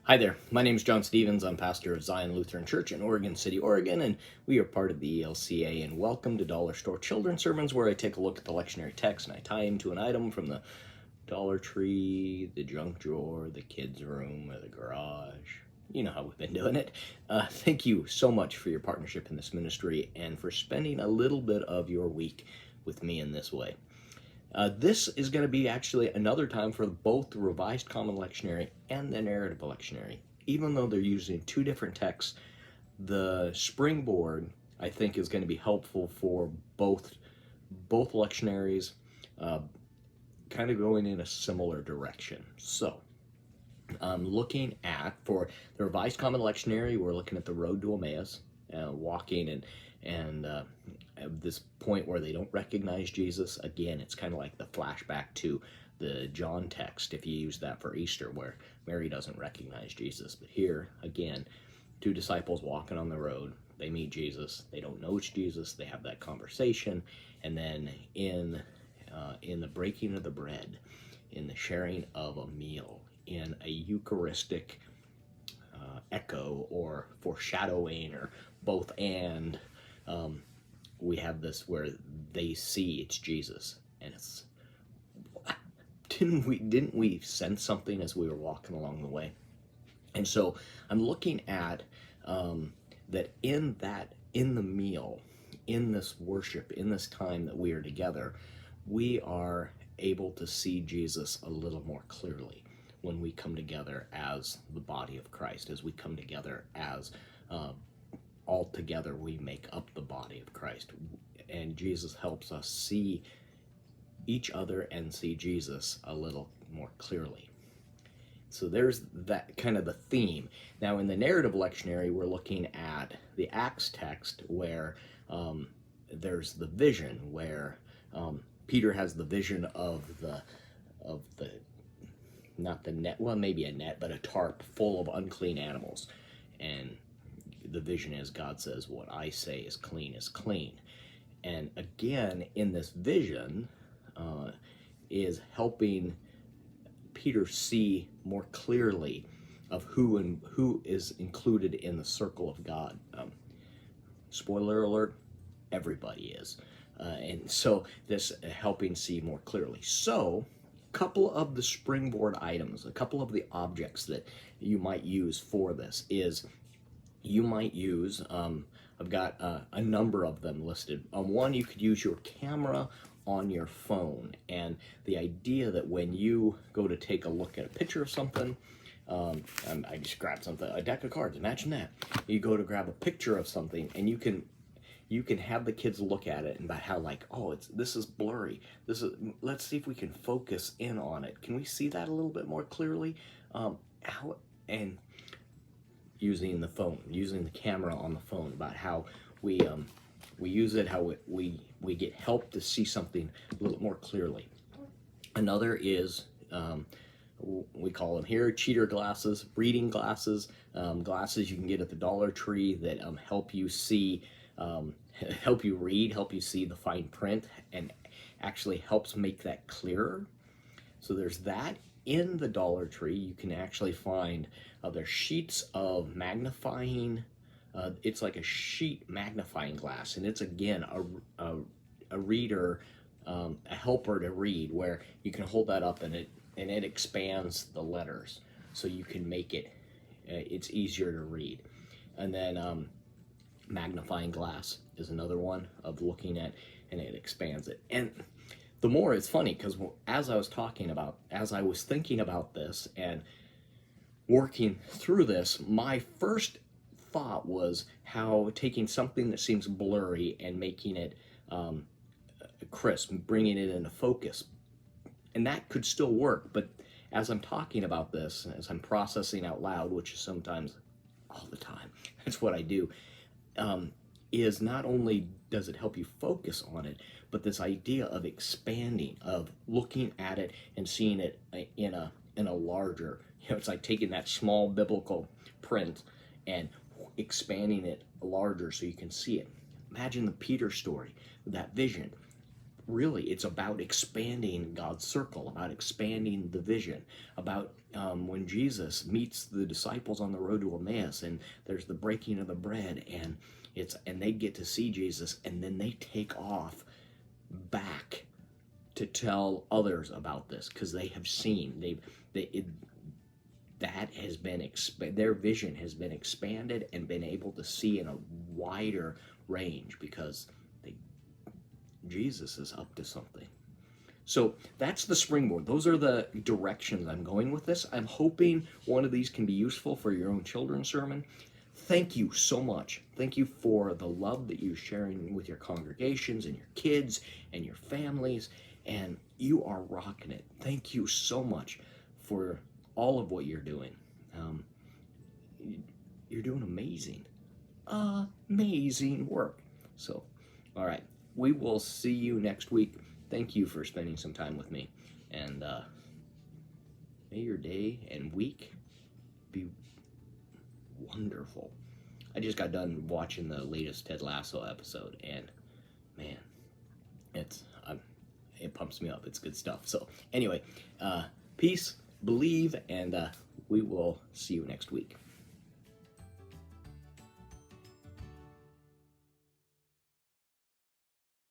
Hi there, my name is John Stevens. I'm pastor of Zion Lutheran Church in Oregon City, Oregon, and we are part of the ELCA. And welcome to Dollar Store Children's Sermons, where I take a look at the lectionary text and I tie into an item from the Dollar Tree, the junk drawer, the kids' room, or the garage. You know how we've been doing it. Thank you so much for your partnership in this ministry and for spending a little bit of your week with me in this way. This is going to be actually another time for both the Revised Common Lectionary and the Narrative Lectionary. Even though they're using two different texts, the springboard, I think, is going to be helpful for both lectionaries, kind of going in a similar direction. So, looking at, for the Revised Common Lectionary, we're looking at the road to Emmaus, walking and at this point where they don't recognize Jesus. Again, it's kind of like the flashback to the John text, if you use that for Easter, where Mary doesn't recognize Jesus. But here, again, two disciples walking on the road, they meet Jesus, they don't know it's Jesus, they have that conversation, and then in the breaking of the bread, in the sharing of a meal, in a Eucharistic echo or foreshadowing or both and, we have this where they see it's Jesus, and it's, didn't we sense something as we were walking along the way? And so I'm looking at that in the meal, in this worship, in this time that we are together, we are able to see Jesus a little more clearly when we come together as the body of Christ, as we come together as all together we make up the body of Christ. And Jesus helps us see each other and see Jesus a little more clearly. So there's that kind of the theme. Now in the narrative lectionary, we're looking at the Acts text where there's the vision, where Peter has the vision of the not the net, well, maybe a net, but a tarp full of unclean animals. And the vision is, God says, what I say is clean is clean. And again, in this vision, is helping Peter see more clearly of who is included in the circle of God. Spoiler alert, everybody is. And so this helping see more clearly. So a couple of the springboard items, a couple of the objects that you might use for this is, you might use, I've got a number of them listed. One, you could use your camera on your phone, and the idea that when you go to take a look at a picture of something, I just grabbed something, a deck of cards, imagine that. You go to grab a picture of something, and you can have the kids look at it and about how, like, oh, this is blurry. Let's see if we can focus in on it. Can we see that a little bit more clearly? And using the phone, using the camera on the phone, about how we use it, how we get help to see something a little more clearly. Another is, we call them here cheater glasses, reading glasses, glasses you can get at the Dollar Tree that help you see, help you read, help you see the fine print, and actually helps make that clearer. So there's that. In the Dollar Tree, you can actually find there's sheets of magnifying. It's like a sheet magnifying glass, and it's again a reader, a helper to read, where you can hold that up and it expands the letters, so you can make it it's easier to read. And then magnifying glass is another one of looking at, and it expands it. And the more, it's funny because as I was thinking about this and working through this, my first thought was how taking something that seems blurry and making it crisp, bringing it into focus. And that could still work, but as I'm talking about this, as I'm processing out loud, which is sometimes all the time, that's what I do, is not only does it help you focus on it, but this idea of expanding, of looking at it and seeing it in a larger, it's like taking that small biblical print and expanding it larger so you can see it. Imagine the Peter story, that vision. really, it's about expanding God's circle, about expanding the vision, about when Jesus meets the disciples on the road to Emmaus, and there's the breaking of the bread, and they get to see Jesus, and then they take off back to tell others about this because they have seen that has been their vision has been expanded and been able to see in a wider range because Jesus is up to something. So that's the springboard. Those are the directions I'm going with this. I'm hoping one of these can be useful for your own children's sermon. Thank you so much. Thank you for the love that you're sharing with your congregations and your kids and your families, and you are rocking it. Thank you so much for all of what you're doing. You're doing amazing work. So, all right, we will see you next week. Thank you for spending some time with me, and may your day and week be wonderful. I just got done watching the latest Ted Lasso episode, and man, it pumps me up. It's good stuff. So anyway, peace, believe, and we will see you next week.